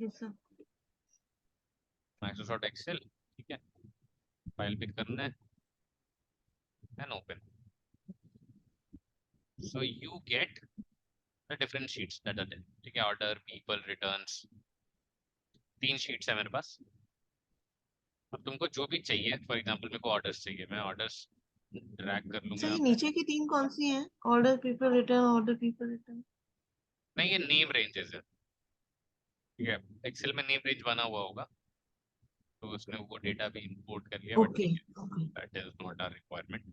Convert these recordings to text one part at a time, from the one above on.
Yes sir. Microsoft Excel, ठीक है, file pick करना है and open. So you get the different sheets that are there, ठीक है, ऑर्डर, पीपल, रिटर्न्स, 3 शीट्स है मेरे पास। अब तुमको जो भी चाहिए, फॉर एग्जांपल मेरे को ऑर्डर्स चाहिए, मैं ऑर्डर्स ड्रैग कर लूंगा सर यहाँ ये पे। नीचे की तीन कौन सी हैं? Order people return, order people return. नहीं, ये नेम रेंजेस है, ठीक है, एक्सेल में नेम रेंज बना हुआ होगा तो उसने वो डेटा भी इंपोर्ट कर लिया, बट ओके ठीक है, okay. That is not our requirement.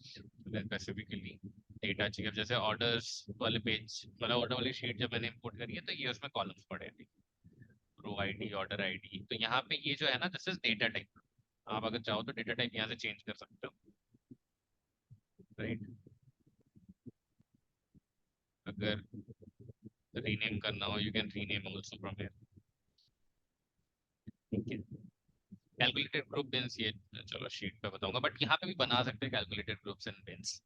Specifically data चाहिए। अब जैसे ऑर्डर्स वाले पेज, मतलब ऑर्डर वाली शीट जब मैंने इंपोर्ट करी है तो ये उसमें कॉलम्स पड़े हैं, रो आईडी, ऑर्डर आईडी। तो यहाँ पे ये जो है ना, दिस इज डेटा टाइप। आप अगर चाहो तो डेटा टाइप यहाँ से चेंज कर सकते हो, राइट। अगर रीनेम करना हो, you can rename also from here, ठीक है। कैलकुलेटेड ग्रुप बिन्स, ये चलो शीट पे बताऊंगा, बट यहाँ पे भी बना सकते हैं कैलकुलेटेड ग्रुप्स एंड बिन्स।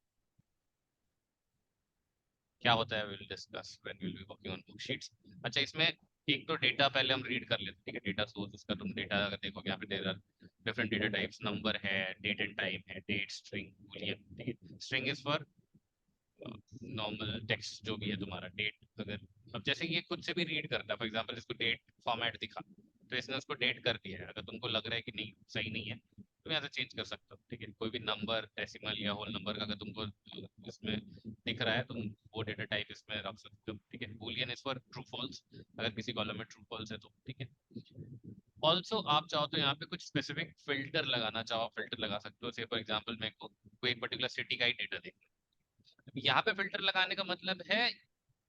क्या होता है will discuss when will be working on book sheets. अच्छा, इसमें एक तो डेटा पहले हम रीड कर लेते हैं, ठीक है। डेटा सोर्स, उसका तुम डेटा अगर देखोगे यहाँ पे डिफरेंट डेटा टाइप्स, नंबर है, डेट एंड टाइम है, डेट, स्ट्रिंग, बूलियन, ठीक है। String is for normal text जो भी है तुम्हारा, डेट अगर, अब जैसे ये खुद से भी रीड करता है, फॉर एग्जांपल इसको डेट फॉर्मेट दिखा तो इसने उसको डेट कर दिया है। अगर तुमको लग रहा है कि नहीं सही नहीं है तो यहाँ से चेंज कर सकते हो, ठीक है। कोई भी नंबर, डेसिमल या होल नंबर का अगर तुमको इसमें दिख रहा है तो तुम वो डेटा टाइप इसमें रख सकते हो, ठीक है। Boolean is for true false, अगर किसी कॉलम में ट्रू फॉल्स है तो, ठीक है। ऑल्सो आप चाहो तो यहाँ पे कुछ स्पेसिफिक फिल्टर लगाना चाहो, फिल्टर लगा सकते हो। से फॉर एग्जाम्पल मेरे को कोई पर्टिकुलर सिटी का ही डेटा देखना है, यहाँ पे फिल्टर लगाने का मतलब है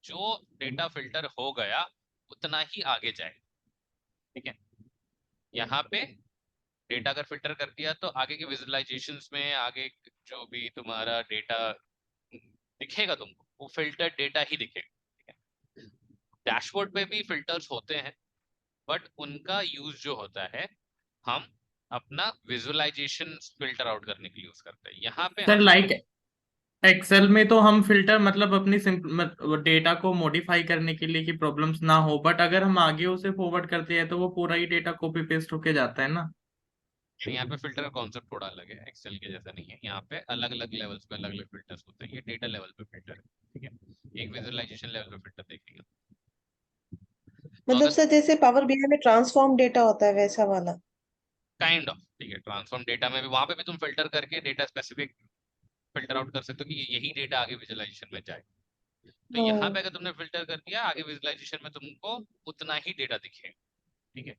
जो डेटा फिल्टर हो गया उतना ही आगे जाए, ठीक है। यहाँ पे डेटा अगर फिल्टर कर दिया तो आगे के विजुअलाइजेशंस में, आगे जो भी तुम्हारा डेटा दिखेगा तुमको वो फिल्टर डेटा ही दिखेगा, ठीक है। डैशबोर्ड पे भी फिल्टर्स होते हैं, बट उनका यूज जो होता है हम अपना विजुअलाइजेशन फिल्टर आउट करने के लिए यूज करते हैं। यहाँ पे सर हम लाइक एक्सेल में तो हम फिल्टर मतलब अपनी डेटा को मॉडिफाई करने के लिए कि प्रॉब्लम्स ना हो, बट अगर हम आगे उसे फॉरवर्ड करते हैं तो वो पूरा ही डेटा कॉपी पेस्ट होके जाता है ना। तो यहाँ पे फिल्टर का कॉन्सेप्ट थोड़ा अलग है, एक्सेल के जैसा नहीं है। यहाँ पे अलग अलग लेवल्स पे अलग अलग फिल्टर्स होते हैं। ये डेटा लेवल पे फिल्टर है, ठीक है। एक विजुअलाइजेशन लेवल पे फिल्टर देखेंगे तो मतलब अगर सर जैसे पावर बीआई में ट्रांसफॉर्म डेटा होता है वैसा वाला। काइंड ऑफ, ठीक है, ट्रांसफॉर्म डेटा में भी वहां पे भी तुम फिल्टर करके डेटा स्पेसिफिक फिल्टर आउट कर सकते हो कि यही डेटा आगे विजुअलाइजेशन में जाए। तो यहाँ पे हाँ। अगर तुमने फिल्टर कर दिया, आगे विजुअलाइजेशन में तुमको उतना ही डेटा दिखेगा, ठीक है।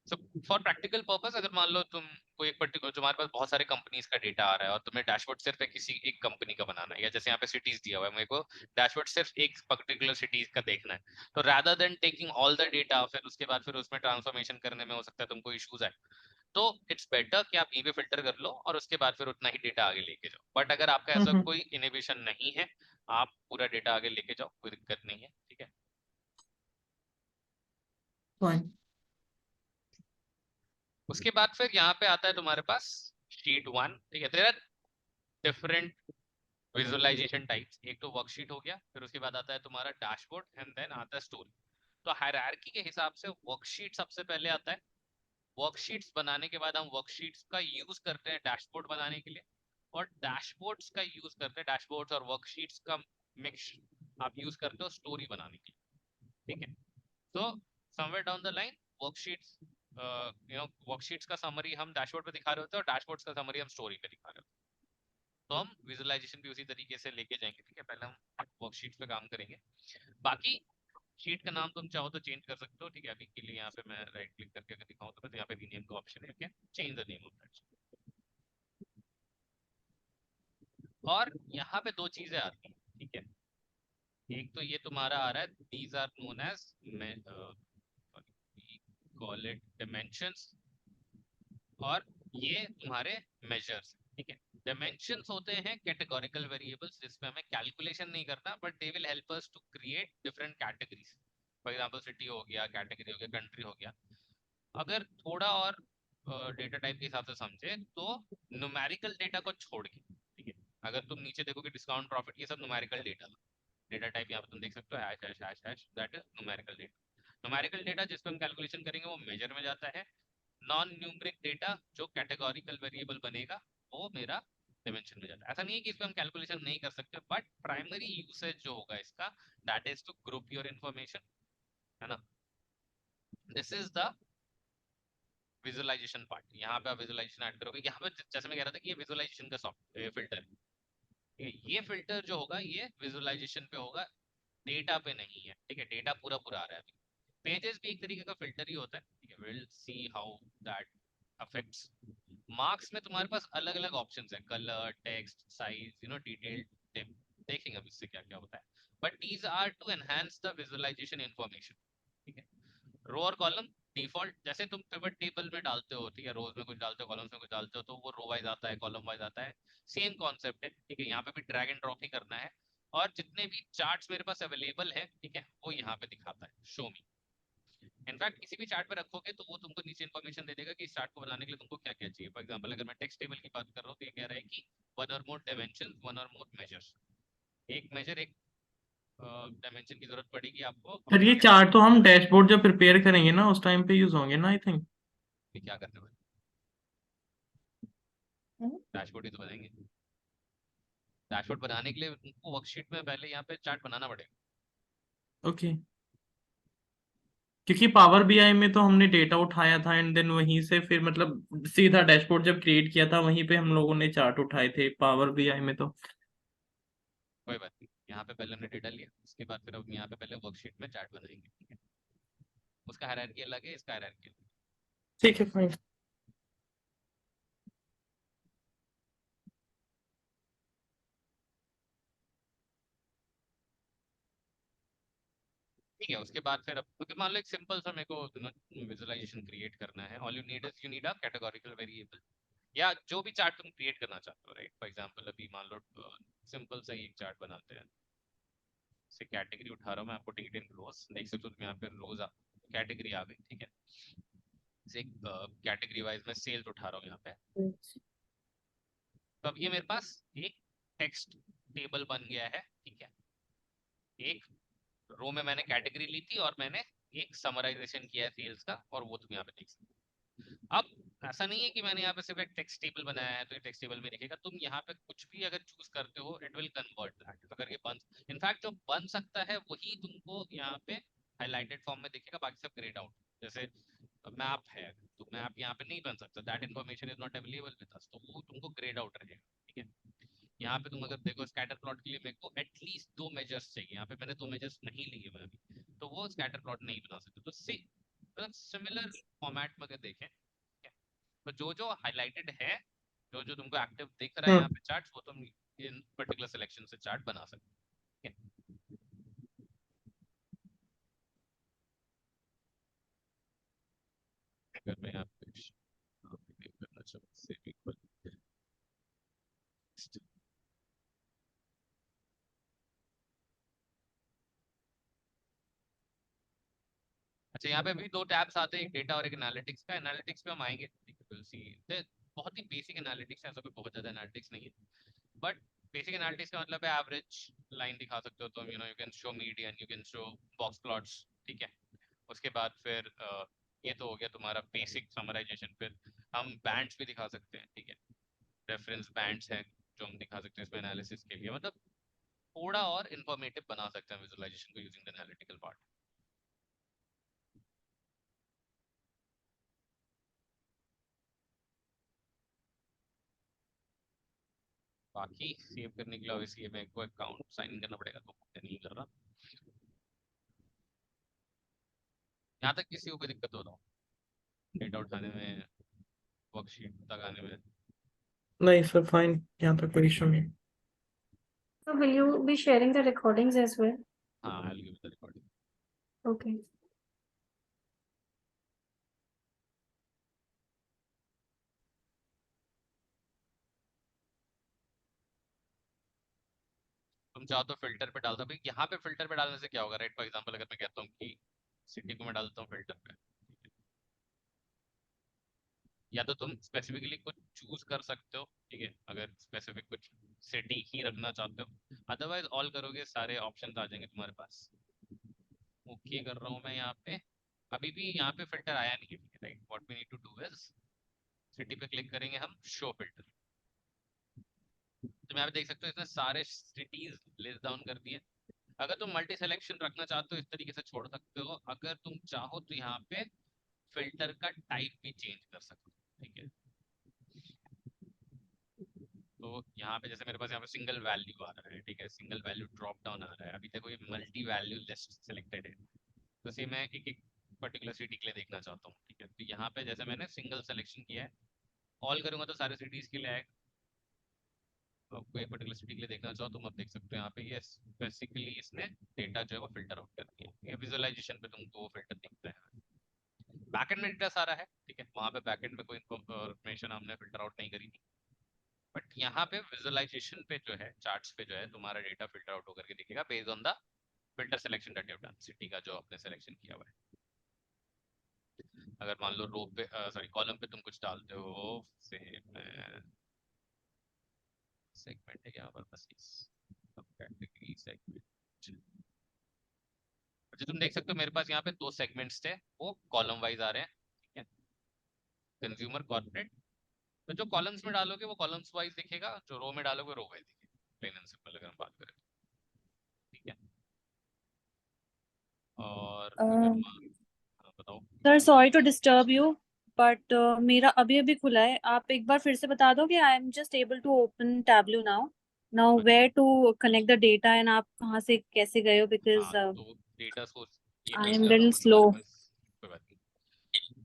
सो फॉर प्रैक्टिकल पर्पस, अगर मान लो तुम कोई एक पर्टिकुलर, तुम्हारे पास बहुत सारे कंपनीज का डेटा आ रहा है और तुम्हें डैशबोर्ड सिर्फ किसी एक कंपनी का बनाना है, या जैसे यहाँ पे सिटीज दिया हुआ है, मेरे को डैशबोर्ड सिर्फ एक पर्टिकुलर सिटीज का देखना है, तो rather than taking all the data फिर उसके बाद फिर उसमें ट्रांसफॉर्मेशन करने में हो सकता है तुमको इश्यूज आए, तो इट्स बेटर कि आप पे फिल्टर कर लो और उसके बाद फिर उतना ही डेटा आगे लेके जाओ। बट अगर आपका ऐसा हम्म। कोई इनिबिशन नहीं है, आप पूरा डेटा आगे लेके जाओ, कोई दिक्कत नहीं है, ठीक है। Fine. उसके बाद फिर यहाँ पे आता है तुम्हारे पास शीट 1, ठीक है। तेरा डिफरेंट विजुअलाइजेशन टाइप्स, एक तो वर्कशीट हो गया, फिर उसके बाद आता है तुम्हारा डैशबोर्ड एंड देन आता है स्टोरी। तो हायरार्की के हिसाब से वर्कशीट सबसे पहले आता है। वर्कशीट्स बनाने के बाद हम वर्कशीट्स का यूज करते हैं डैशबोर्ड बनाने के लिए, और डैशबोर्ड्स का यूज करते हैं, डैशबोर्ड्स और वर्कशीट्स का मिक्स आप यूज करते हो स्टोरी बनाने के लिए, ठीक है। तो somewhere down the line worksheets, worksheets का समरी हम डैशबोर्ड पे दिखा रहे होते हैं और डैशबोर्ड्स का समरी हम स्टोरी पे दिखा रहे होते हैं। तो हम विजुअलाइजेशन भी उसी तरीके से लेके जाएंगे, ठीक है। पहले हम वर्कशीट्स पे काम करेंगे, बाकी शीट का नाम तुम चाहो तो चेंज कर सकते हो, ठीक है। अभी के लिए यहाँ पे मैं राइट क्लिक करके अगर दिखाऊं तो यहाँ पे रीनेम का ऑप्शन है, okay, change the name of that. और यहाँ पे दो चीजें आती हैं, ठीक है। एक तो ये तुम्हारा आ रहा है, these are known as, call it dimensions, और ये तुम्हारे मेजर्स, ठीक है। डायमेंशंस होते हैं कैटेगोरिकल वेरिएबल्स जिसमें हमें कैलकुलेशन नहीं करना, but they will help us to create different categories. For example city हो गया, कैटेगरी हो गया, कंट्री हो गया। अगर थोड़ा और डेटा टाइप के हिसाब से समझे तो न्यूमेरिकल डेटा को छोड़ के, ठीक है। अगर तुम नीचे देखोगे डिस्काउंट, प्रॉफिट, ये सब न्यूमेरिकल डेटा, डेटा टाइप यहाँ पे तुम देख सकते हो, hash hash hash hash, that is numerical data. Numerical data जिस पे हम कैलकुलेशन करेंगे वो मेजर में जाता है, नॉन न्यूमेरिक डेटा जो कैटेगोरिकल वेरिएबल बनेगा वो मेरा डिमेंशन में जाता है। ऐसा नहीं है कि इस पे हम कैलकुलेशन नहीं कर सकते, बट प्राइमरी यूसेज जो होगा इसका that is to group your information, है ना। This is the visualisation part. यहाँ पे आप विजुअलाइजेशन ऐड करोगे, यहाँ पे जैसे मैं कह रहा था कि ये विजुअलाइजेशन का सॉफ्टवेयर फिल्टर है, ये फिल्टर जो होगा ये विजुअलाइजेशन पे होगा, डेटा पे नहीं है, ठीक है। डेटा पूरा पूरा आ रहा है अभी। पेजेस भी एक तरीके का फिल्टर ही होता है, ठीक है। Will see how that affects marks में। तुम्हारे पास अलग अलग ऑप्शंस है, कलर, टेक्स्ट, साइज, डिटेल, देखेंगे अब इससे क्या क्या होता है, but these are to enhance the visualisation information, ठीक है। रो और कॉलम डिफॉल्ट, जैसे तुम पिवट टेबल में डालते हो, ठीक है, रोज में कुछ डालते हो, कॉलम्स में कुछ डालते हो, तो वो रो वाइज आता है, कॉलम वाइज आता है, सेम कॉन्सेप्ट है, ठीक है। यहाँ पे भी ड्रैग एंड ड्रॉप ही करना है, और जितने भी चार्ट्स मेरे पास अवेलेबल है, ठीक है, वो यहाँ पे दिखाता है, शो मी। इनफैक्ट किसी भी चार्ट पे रखोगे तो वो तुमको नीचे इन्फॉर्मेशन दे देगा कि इस चार्ट को बनाने के लिए तुमको क्या क्या चाहिए। फॉर एग्जांपल अगर मैं टेक्स्ट टेबल की बात कर रहा हूँ तो ये कह रहा है कि वन और मोर डायमेंशन, वन और मोर मेजर्स, एक मेजर एक डायमेंशन की जरूरत पड़ेगी आपको सर ये अपने चार्ट तो हम डैशबोर्ड जब प्रिपेयर करेंगे ना उस टाइम पे यूज होंगे ना, आई थिंक। कि क्या करने वाले, डैशबोर्ड ही तो बनाएंगे। डैशबोर्ड बनाने के लिए तुमको वर्कशीट में पहले यहाँ पे चार्ट बनाना पड़ेगा। ओके, क्योंकि पावर बीआई में तो हमने डेटा उठाया था एंड देन वहीं से फिर मतलब सीधा डैशबोर्ड जब क्रिएट किया था वहीं पे हम लोगों ने चार्ट उठाए थे पावर बीआई में तो। कोई बात नहीं, यहाँ पे पहले हमने डेटा लिया, उसके बाद फिर हम यहाँ पे पहले वर्कशीट में चार्ट बनाएंगे, ठीक है। उसका हायरार्की अलग है, इसका हायरार्की अलग है। ठीक है, फाइन। ठीक है, उसके बाद फिर अब मान लो एक सिंपल सा मेरे को विजुअलाइजेशन क्रिएट करना है। All you need a categorical variable, या जो भी चार्ट तुम क्रिएट करना चाहते हो, राइट। फॉर एग्जांपल अभी मान लो सिंपल सा ही एक चार्ट बनाते हैं, से कैटेगरी उठा रहा हूँ मैं, आपको टिकट इन रोज देख सकते हो तुम यहाँ पे, रोज कैटेगरी आ गई, ठीक है। से कैटेगरी वाइज मैं सेल्स उठा रहा हूँ यहाँ पे, तो अब ये मेरे पास एक टेक्स्ट टेबल बन गया है, ठीक है। एक रो में मैंने कैटेगरी ली थी और मैंने एक समराइजेशन किया है सेल्स का, और वो तुम यहाँ पे देख सकते हो। अब ऐसा नहीं है कि मैंने यहाँ पे सिर्फ एक टेक्स्ट टेबल बनाया है तो ये टेक्स्ट टेबल में दिखेगा, तुम यहाँ पे कुछ भी अगर चूज करते हो इट विल कन्वर्ट दैट। अगर ये बन, इनफैक्ट जो बन सकता है वही तुमको यहाँ पे हाईलाइटेड फॉर्म में दिखेगा, बाकी सब ग्रेड आउट। जैसे मैप है तो मैप यहाँ पे नहीं बन सकता, that information is not available with us, तो वो तुमको ग्रेड आउट रहेगा, ठीक है। यहाँ पे तुम अगर देखो स्कैटर प्लॉट के लिए मेरे को एटलीस्ट 2 मेजर्स चाहिए, यहाँ पे मैंने 2 मेजर्स नहीं लिए मैं अभी, तो वो स्कैटर प्लॉट नहीं बना सकते। तो मतलब सिमिलर फॉर्मेट में अगर देखें, ठीक है, तो जो जो हाईलाइटेड है, जो जो तुमको एक्टिव दिख रहा है यहाँ पे चार्ट, वो तुम इन पर्टिकुलर सिलेक्शन से चार्ट बना सकते हो, ठीक है। अगर मैं यहाँ पे करना चाहूँ सेव इक्वल, अच्छा यहाँ पे भी 2 टैब्स आते हैं, एक डेटा और एक एनालिटिक्स का। एनालिटिक्स पे हम आएंगे, ठीक है, we'll see। बहुत ही बेसिक एनालिटिक्स है, ऐसा कोई बहुत ज्यादा एनालिटिक्स नहीं है, बट बेसिक एनालिटिक्स का मतलब है एवरेज लाइन दिखा सकते हो तुम, you can show median, you can show box plots, ठीक है। उसके बाद फिर ये तो हो गया तुम्हारा बेसिक समराइजेशन। फिर हम बैंड्स भी दिखा सकते हैं, ठीक है, रेफरेंस बैंड्स हैं जो हम दिखा सकते हैं इसमें एनालिसिस के लिए, मतलब थोड़ा और इंफॉर्मेटिव बना सकते हैं विजुअलाइजेशन को यूजिंग द एनालिटिकल पार्ट। बाकी सेव करने के लिए ऑब्वियसली मेरे को अकाउंट साइन इन करना पड़ेगा, तो नहीं कर रहा। यहाँ तक किसी को कोई दिक्कत हो रहा हो डेटा उठाने में, वर्कशीट तक आने में? नहीं सर, फाइन, यहाँ तक कोई इशू नहीं। So will you be sharing the recordings as well? हाँ, I'll give you the recording. Okay. तुम चाहो तो फिल्टर पे डाल दो भाई। यहाँ पे फिल्टर पे डालने से क्या होगा, राइट। फॉर एग्जांपल अगर मैं कहता हूँ कि सिटी को मैं डालता हूँ फिल्टर पे, या तो तुम स्पेसिफिकली कुछ चूज कर सकते हो, ठीक है, अगर स्पेसिफिक कुछ सिटी ही रखना चाहते हो। अदरवाइज ऑल करोगे सारे ऑप्शन आ जाएंगे तुम्हारे पास। ओके कर रहा हूँ मैं यहाँ पे, अभी भी यहाँ पे फिल्टर आया नहीं है, right? What we need to do is city पे क्लिक करेंगे हम, शो फिल्टर। तो यहाँ पे देख सकते हो इसने सारे सिटीज लिस्ट डाउन कर दिए। अगर तुम मल्टी सिलेक्शन रखना चाहते हो इस तरीके से छोड़ सकते हो, अगर तुम चाहो तो यहाँ पे फिल्टर का टाइप भी चेंज कर सकते हो, ठीक है? तो यहाँ पे जैसे मेरे पास यहाँ पे सिंगल वैल्यू आ रहा है, ठीक है, सिंगल वैल्यू ड्रॉप डाउन आ रहा है। अभी देखो ये मल्टी वैल्यू लिस्ट सिलेक्टेड है, तो इसे मैं एक एक पर्टिकुलर सिटी के लिए देखना चाहता हूँ, ठीक है? तो यहाँ पे जैसे मैंने सिंगल सिलेक्शन किया है, ऑल करूंगा तो सारे सिटीज के लिए आएगा। तो आपको एक पर्टिकुलर सिटी के लिए देखना चाहो, तुम अब देख सकते हो यहाँ पे ये बेसिकली इसने डेटा जो है वो फिल्टर आउट कर दिया। ये विजुअलाइजेशन पे तुमको वो फिल्टर दिखता है। बैकएंड में डेटा सारा है, ठीक है, वहाँ पे बैकएंड में कोई इन्फॉर्मेशन हमने फिल्टर आउट नहीं करी थी, बट यहाँ पे विजुअलाइजेशन पे जो है, चार्ट्स पे जो है, तुम्हारा डेटा फिल्टर आउट होकर के दिखेगा based on the filter selection that you have done, city का जो आपने सिलेक्शन किया हुआ है। अगर मान लो रो पे सॉरी कॉलम पे तुम कुछ डालते हो, से सेगमेंट है यहाँ पर, बस कैटेगरी सेगमेंट, जो तुम देख सकते हो मेरे पास यहाँ पे 2 सेगमेंट्स थे, वो कॉलम वाइज आ रहे हैं, ठीक है, कंज्यूमर कॉर्पोरेट। तो जो कॉलम्स में डालोगे वो कॉलम्स वाइज दिखेगा, जो रो में डालोगे रो वाइज दिखेगा, प्लेन एंड सिंपल अगर हम बात करें, ठीक है? और अगर बताओ। Sir sorry to disturb you but मेरा अभी अभी खुला है, आप एक बार फिर से बता दो कि I am just able to open Tableau now now where to connect the data and आप कहाँ से कैसे गए हो बिकॉज हाँ, तो डेटा सोर्स ये आई पेज एम कर रहा लिटिल हूँ मैं स्लो। तुम्हारे पास, कोई बात नहीं।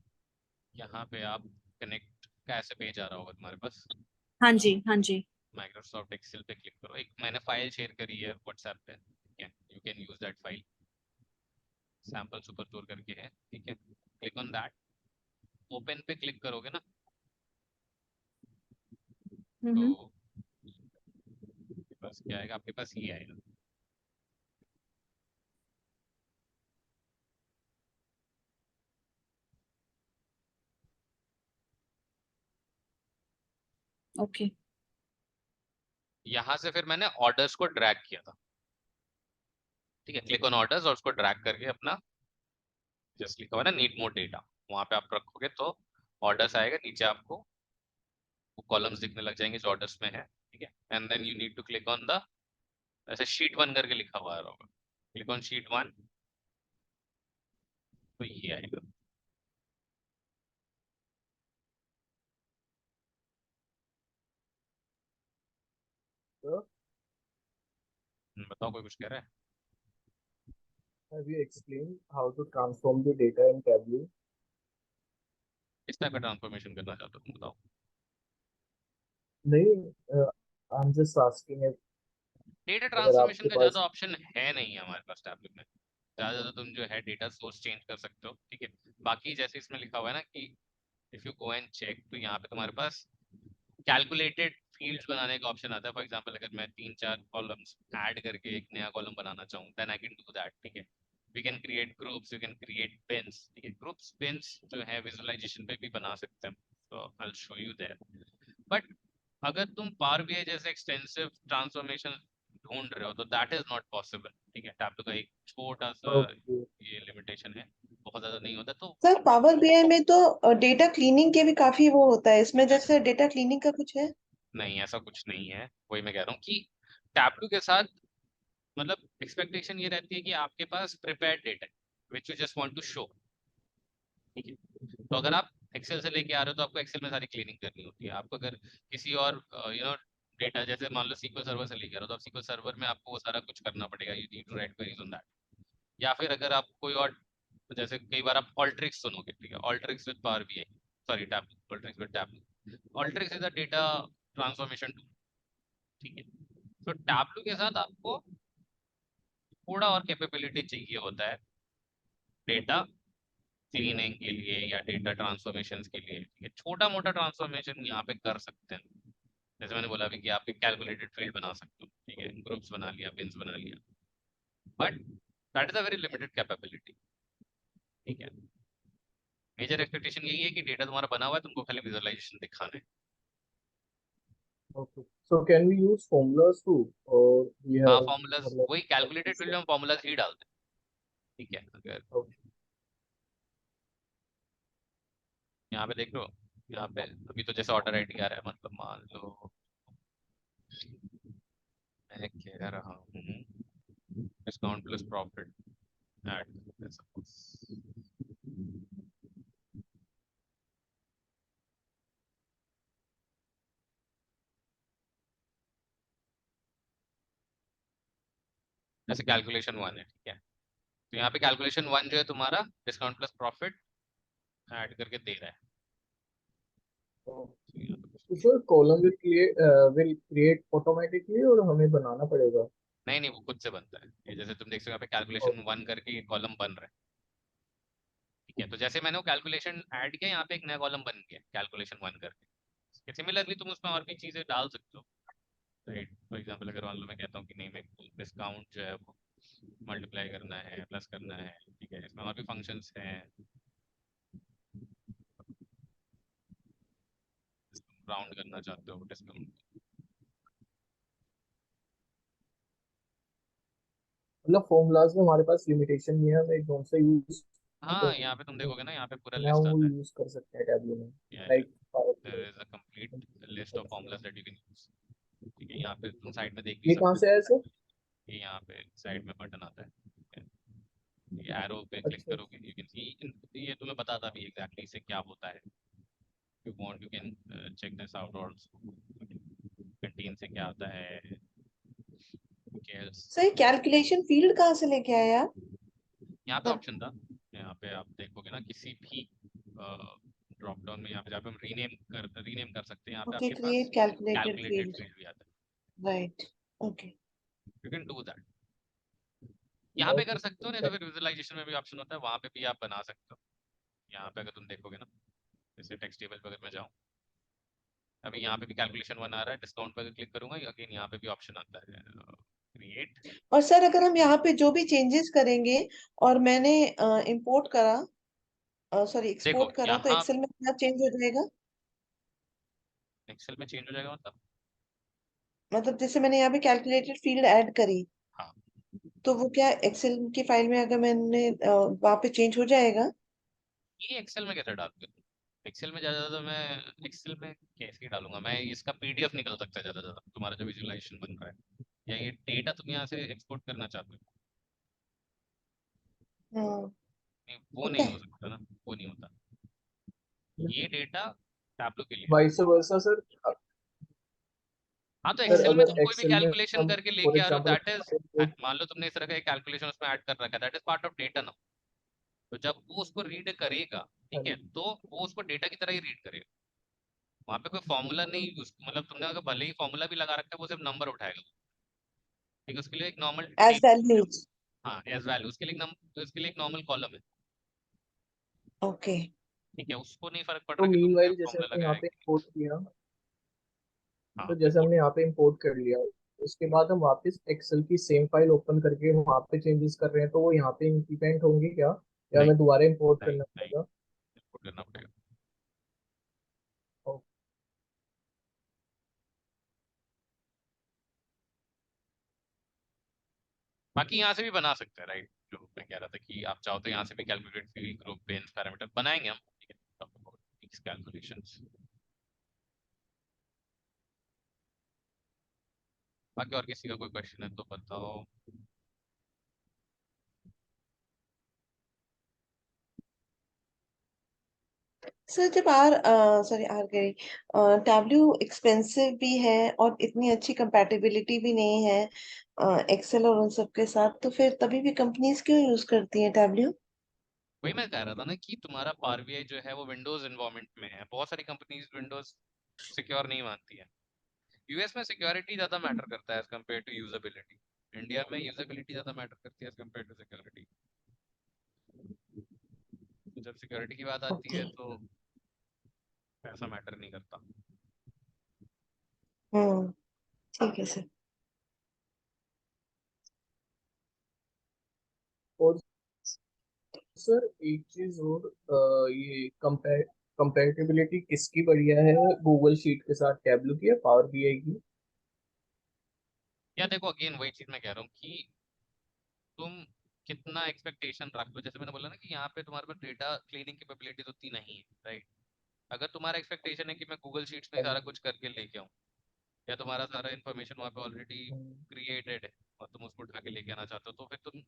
यहाँ पे आप कनेक्ट का ऐसे पेज आ रहा होगा तुम्हारे पास, हाँ जी हाँ जी। माइक्रोसॉफ्ट एक्सेल पे क्लिक करो, एक मैंने फाइल शेयर करी है व्हाट्सएप पे, ठीक है, you can use that file, sample super store करके है, ठीक है? क्लिक ऑन दैट, ओपन पे क्लिक करोगे ना, तो आपके पास क्या आएगा? आपके पास ये आएगा, ओके यहाँ से फिर मैंने ऑर्डर्स को ड्रैग किया था, ठीक है, क्लिक ऑन ऑर्डर्स और उसको ड्रैग करके अपना जस्ट लिखा हुआ है ना नीड मोर डेटा, वहां पे आप रखोगे तो ऑर्डर्स आएगा, नीचे आपको वो कॉलम्स दिखने लग जाएंगे जो ऑर्डर्स में है, ठीक है? And then you need to click on the, ऐसे शीट 1 करके लिखा हुआ होगा, क्लिक ऑन शीट 1, तो ये आएगा। Sir, बताओ, कोई कुछ कह रहा है? have you explained how to transform the data in Tableau? किस टाइप का ट्रांसफॉर्मेशन करना चाहते हो तुम बताओ? नहीं, I'm just asking if data अगर ट्रांसफॉर्मेशन आपके का पास ज्यादा ऑप्शन है नहीं है हमारे पास टैबलेट में, ज्यादा तुम जो है डेटा सोर्स चेंज कर सकते हो, ठीक है? बाकी जैसे इसमें लिखा हुआ है ना कि if you go and check, तो यहाँ पे तुम्हारे पास कैलकुलेटेड फील्ड्स बनाने का ऑप्शन आता है। फॉर एग्जांपल अगर मैं 3-4 कॉलम्स ऐड करके एक नया कॉलम बनाना चाहूँ, then I can do that, ठीक है? We can create groups, we can create pins, ठीक है? ग्रुप्स पिन्स जो है विजुअलाइजेशन पे भी बना सकते हैं, तो I will show you there. But अगर तुम पावर बीआई जैसे एक्सटेंसिव ट्रांसफॉर्मेशन ढूंढ रहे हो तो दैट इज नॉट पॉसिबल, ठीक है? टैबलू का एक छोटा सा okay. ये लिमिटेशन है, बहुत ज्यादा नहीं होता। तो सर पावर बीआई में तो डेटा क्लीनिंग के भी काफी वो होता है, इसमें जैसे डेटा क्लीनिंग का कुछ है? नहीं, ऐसा कुछ नहीं है, वही मैं कह रहा हूँ कि टैबलू के साथ मतलब एक्सपेक्टेशन ये रहती है कि आपके पास प्रिपेयर्ड डेटा है which you just want to show, ठीक है? तो अगर आप एक्सेल से लेके आ रहे हो तो आपको एक्सेल में सारी क्लीनिंग करनी होती है। आपको अगर किसी और डेटा, जैसे मान लो सीक्वल सर्वर से लेके आ रहे हो, तो आप सीक्वल सर्वर में आपको वो सारा कुछ करना पड़ेगा, you need to write queries on that. या फिर अगर आप कोई और, जैसे कई बार आप ऑल्ट्रिक्स सुनोगे, ठीक है, Alteryx with power BI, sorry Tableau, Alteryx with Tableau, Alteryx is a data transformation tool, ठीक है? तो टैबलू के साथ आपको थोड़ा और कैपेबिलिटी चाहिए होता है डेटा क्लीनिंग के लिए या डेटा ट्रांसफॉर्मेशन के लिए, ठीक है? छोटा मोटा ट्रांसफॉर्मेशन यहाँ पे कर सकते हैं, जैसे मैंने बोला अभी कि आप एक कैलकुलेटेड फील्ड बना सकते हो, ठीक है, ग्रुप्स बना लिया, पिन्स बना लिया, but that is a very limited capability, ठीक है? मेजर एक्सपेक्टेशन यही है कि डेटा तुम्हारा बना हुआ है, तुमको खाली विजुअलाइजेशन दिखाना है। Okay. So can we use formulas too, or we हाँ, have फॉर्मूलाज, मतलब वही कैलकुलेटेड फील्ड में फॉर्मूलाज ही डालते हैं, ठीक है। अगर Okay. यहाँ पे देख लो, यहाँ पे अभी तो जैसे ऑर्डर आईडी आ रहा है, मतलब मान लो मैं कह रहा हूँ डिस्काउंट प्लस प्रॉफिट ऐड, जैसे कैलकुलेशन 1 है, ठीक है। तो यहाँ पे कैलकुलेशन 1 जो है तुम्हारा डिस्काउंट प्लस प्रॉफिट ऐड करके दे रहा है। तो sir column will create automatically और हमें बनाना पड़ेगा? नहीं नहीं, वो खुद से बनता है। ये जैसे तुम देख सकते हो यहाँ पे कैलकुलेशन 1 करके कॉलम बन रहा है, ठीक है। तो जैसे मैंने वो कैलकुलेशन ऐड किया, यहाँ पे एक नया कॉलम बन गया कैलकुलेशन 1 करके। सिमिलरली तुम उसमें और भी चीजें डाल सकते हो, राइट। फॉर एग्जाम्पल अगर मान लो मैं कहता हूँ कि नहीं, मेरे को डिस्काउंट जो है वो मल्टीप्लाई करना है, प्लस करना है, ठीक है। इसमें और भी फंक्शंस हैं, राउंड करना चाहते हो डिस्काउंट। मतलब फॉर्मूलाज में हमारे पास लिमिटेशन नहीं है, हमें कौन सा यूज हाँ, यहाँ पे तुम देखोगे ना, यहाँ पे पूरा ना लिस्ट वो आता है। यूज कर सकते हैं टैबलू में, Yeah, like there is a complete list of formulas that you can use, ठीक है। यहाँ पे तुम साइड में देख भी ये कहाँ सकते से हो, आया सर? ये यहाँ पे साइड में बटन आता है, ठीक है। ये एरो पे क्लिक अच्छा करोगे, यू कैन सी, ये तुम्हें बताता भी एग्जैक्टली इससे क्या होता है। You want you can check this out also, canteen से क्या आता है, केयर्स। सही, कैलकुलेशन फील्ड कहाँ से लेके आया आप? यहाँ पे हाँ, ऑप्शन था, यहाँ पे आप देखोगे ना किसी भी ड्रॉप डाउन में, यहाँ पे जहाँ पे हम रीनेम कर सकते हैं, यहाँ पे ओके, आपके पास create calculated calculated field, field भी आता राइट, ओके। है। यू कैन डू दैट, यहाँ पे कर सकते हो, नहीं तो अच्छा। फिर विजुअलाइजेशन में भी ऑप्शन होता है, वहाँ पे भी आप बना सकते हो। यहाँ पे अगर तुम देखोगे ना, जैसे टेक्स्ट टेबल पे अगर मैं जाऊँ, अभी यहाँ पे भी कैलकुलेशन 1 आ रहा है, डिस्काउंट पे अगर क्लिक करूंगा, अगेन यहाँ पे भी ऑप्शन आता है क्रिएट। और सर अगर हम यहाँ पे जो भी चेंजेस करेंगे और मैंने इंपोर्ट करा, सॉरी देखो एक्सपोर्ट करा, तो यहाँ एक्सेल में क्या चेंज हो जाएगा? एक्सेल में चेंज हो जाएगा, मतलब जैसे मैंने यहाँ पे कैलकुलेटेड फील्ड ऐड करी, हाँ, तो वो क्या एक्सेल की फाइल में अगर मैंने वहाँ पे चेंज हो जाएगा? ये एक्सेल में कैसे डालते हो? एक्सेल में ज़्यादा ज़्यादा मैं एक्सेल में कैसे डालूंगा, मैं इसका पीडीएफ निकल सकता है ज़्यादा ज़्यादा, तुम्हारा जो विजुअलाइजेशन बन रहा है, या ये डेटा तुम यहाँ से एक्सपोर्ट करना चाहते हो, हाँ, नहीं वो होता नहीं हो है। सकता ना, वो नहीं होता। ये डेटा टैब्लो के लिए है। Vice versa sir. हाँ, तो सर एक्सेल में अगर तुम कोई भी एक्सेल में कैलकुलेशन हम करके फॉर लेके आ रहे हो, एग्जांपल दैट इज, मान लो तुमने इस तरह का एक कैलकुलेशन उसमें ऐड कर रखा है, that is part of data ना। तो जब वो उसको रीड करेगा, ठीक है, तो वो उसको डेटा की तरह ही रीड करेगा। वहाँ पे कोई फॉर्मूला नहीं मतलब तुमने अगर भले ही फॉर्मूला भी लगा रखा है, वो सिर्फ नंबर उठाएगा, ठीक है। उसके लिए एक नॉर्मल एज टेबल, वैल्यूज। हाँ एज वैल्यू, उसके लिए एक नॉर्मल कॉलम है, ओके। ठीक है। उसको नहीं फर्क पड़ तो रहा कि तुमने मीनवाइल जैसे फॉर्मूला हमने यहाँ लगाया है पे कि इंपोर्ट किया, नहीं। तो हाँ, जैसे इम्पोर्ट। हमने यहाँ पे इंपोर्ट कर लिया, उसके बाद हम वापस एक्सेल की सेम फाइल ओपन करके वहाँ पे चेंजेस कर रहे हैं, तो वो यहाँ पे इंप्लीमेंट होंगे क्या, या नहीं हमें दोबारा इंपोर्ट नहीं करना नहीं, पड़ेगा? इम्पोर्ट करना पड़ेगा। ओ, बाकी यहाँ से भी बना सकते हैं, राइट। जो मैं कह रहा था कि आप चाहो तो यहाँ से भी calculate field group bench parameter बनाएंगे हम, ठीक है। कैलकुलेशंस, बाकी और किसी का कोई क्वेश्चन है तो बताओ। सर जब सॉरी आर कह रही, टैब्ल्यू एक्सपेंसिव भी है और इतनी अच्छी कंपैटिबिलिटी भी नहीं है एक्सेल और उन सब के साथ, तो फिर तभी भी कंपनीज क्यों यूज करती हैं टैब्ल्यू? वही मैं कह रहा था ना कि तुम्हारा पावर बीआई जो है वो विंडोज एनवायरनमेंट में है, बहुत सारी कंपनीज विंडोज सिक्योर नहीं मानती है। यूएस में सिक्योरिटी ज्यादा मैटर करता है as compare to usability, India में यूजेबिलिटी ज्यादा मैटर करती है एज कम्पेयर टू सिक्योरिटी। तो जब सिक्योरिटी की बात आती ओके। है तो पैसा मैटर नहीं करता। हम्म, ठीक है सर। और सर एक चीज और, ये कंपेटिबिलिटी किसकी बढ़िया है, गूगल शीट के साथ टैबलू की या पावर बीआई की? या देखो अगेन वही चीज मैं कह रहा हूँ कि तुम कितना एक्सपेक्टेशन रख लो। जैसे मैंने बोला ना कि यहाँ पे तुम्हारे पास डेटा क्लीनिंग कैपेबिलिटी उतनी नहीं है, राइट। अगर तुम्हारा एक्सपेक्टेशन है कि मैं गूगल शीट्स में सारा कुछ करके लेके आऊँ, या तुम्हारा सारा इन्फॉर्मेशन वहाँ पे ऑलरेडी क्रिएटेड है और तुम उसको उठा के लेके आना चाहते हो, तो फिर तुम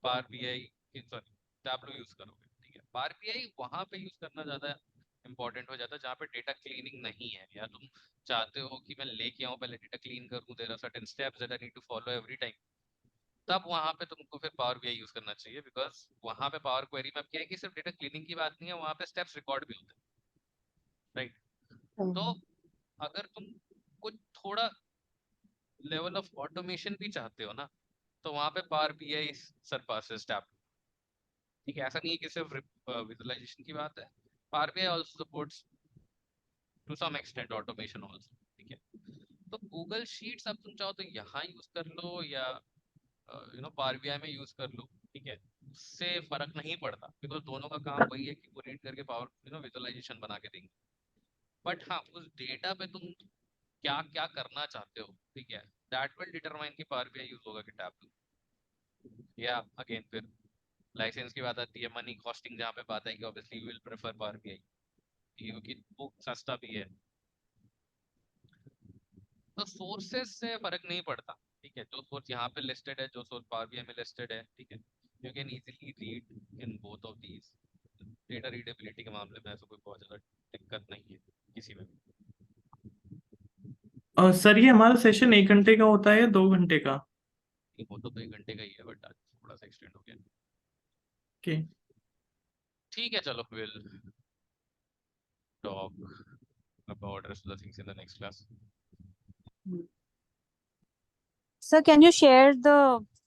power BI sorry tableau use करोगे, ठीक है। पावर बीआई वहाँ पे यूज करना ज्यादा इंपॉर्टेंट हो जाता है जहाँ पे डेटा क्लीनिंग नहीं है, या तुम चाहते हो कि मैं लेके आऊँ पहले डेटा क्लीन करूँ, there are certain steps that I need to follow every time, तब वहाँ पे तुमको फिर पावर बीआई यूज करना चाहिए। बिकॉज वहाँ पे पावर क्वेरी में अब क्या है कि सिर्फ डेटा क्लीनिंग की बात नहीं है, वहाँ पे स्टेप्स रिकॉर्ड भी होते हैं, राइट। तो अगर तुम कुछ थोड़ा लेवल ऑफ ऑटोमेशन भी चाहते हो ना, तो वहां पे पावर बीआई सरपासेस टैब्लो, ठीक है। ऐसा नहीं है कि सिर्फ विजुअलाइजेशन की बात है, power BI also supports to some extent automation also, ठीक है। तो गूगल शीट्स अब तुम चाहो तो यहाँ यूज कर लो या पावर बीआई में यूज कर लो, ठीक है। उससे फर्क नहीं पड़ता, बिकॉज दोनों का काम वही है कि वो रीड करके पावर विजुअलाइजेशन बना के देंगे। बट हाँ, उस डेटा पे तुम क्या क्या करना चाहते हो, ठीक है, दैट विल डिटरमाइन कि पावर बीआई यूज होगा कि टैब्लो। या अगेन फिर लाइसेंस की बात आती है, मनी कॉस्टिंग जहाँ पे बात आएगी, obviously you will prefer power BI क्योंकि वो सस्ता भी है। तो सोर्सेस से फर्क नहीं पड़ता, ठीक है। जो सोर्स यहाँ पे लिस्टेड है, जो सोर्स पावर बीआई में लिस्टेड है, ठीक है, you can easily read in both of these. Data readability के मामले में ऐसा कोई बहुत ज्यादा दिक्कत नहीं है किसी में भी। सर ये हमारा सेशन 1 घंटे का होता है या 2 घंटे का? वो तो 2 घंटे का ही है, बट आज थोड़ा सा एक्सटेंड हो गया। ओके। ठीक है, चलो will talk about rest of the things in the next class. Sir, can you share the